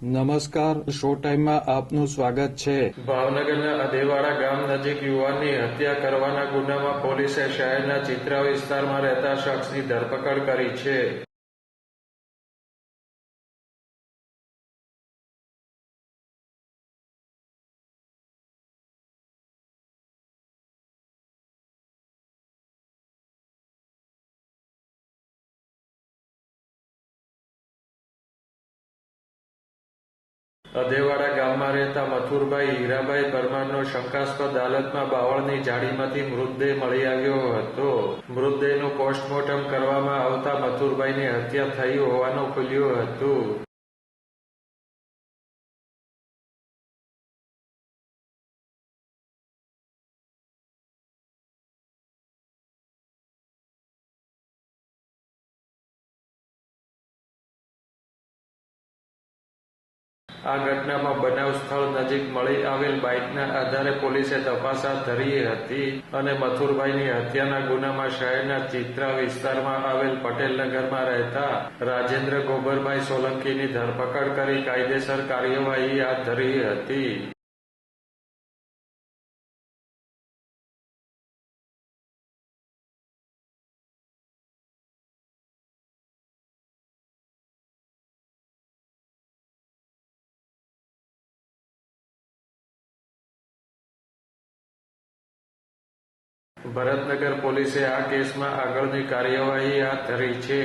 નમસ્કાર, શો ટાઈમમાં આપનું સ્વાગત છે. ભાવનગરના અદેવાડા ગામ નજીક યુવાનની હત્યા કરવાના ગુનામાં પોલીસે શહેરના ચિત્રા વિસ્તારમાં રહેતા શખ્સની ધરપકડ કરી છે. અદેવાડા ગામમાં રહેતા મથુરભાઈ હીરાભાઈ પરમારનો શંકાસ્પદ હાલતમાં બાવળની ઝાડીમાંથી મૃતદેહ મળી આવ્યો હતો. મૃતદેહનું પોસ્ટમોર્ટમ કરવામાં આવતા મથુરભાઈની હત્યા થઈ હોવાનું ખુલ્યું હતું. આ ઘટનામાં બનાવ સ્થળ નજીક મળી આવેલ બાઇકના આધારે પોલીસે તપાસ હાથ ધરી હતી અને મથુરભાઈની હત્યાના ગુનામાં શહેરના ચિત્રા વિસ્તારમાં આવેલ પટેલનગરમાં રહેતા રાજેન્દ્ર ગોબરભાઈ સોલંકીની ધરપકડ કરી કાયદેસર કાર્યવાહી હાથ ધરી હતી. ભરતનગર પોલીસે આ કેસમાં આગળની કાર્યવાહી હાથ ધરી છે.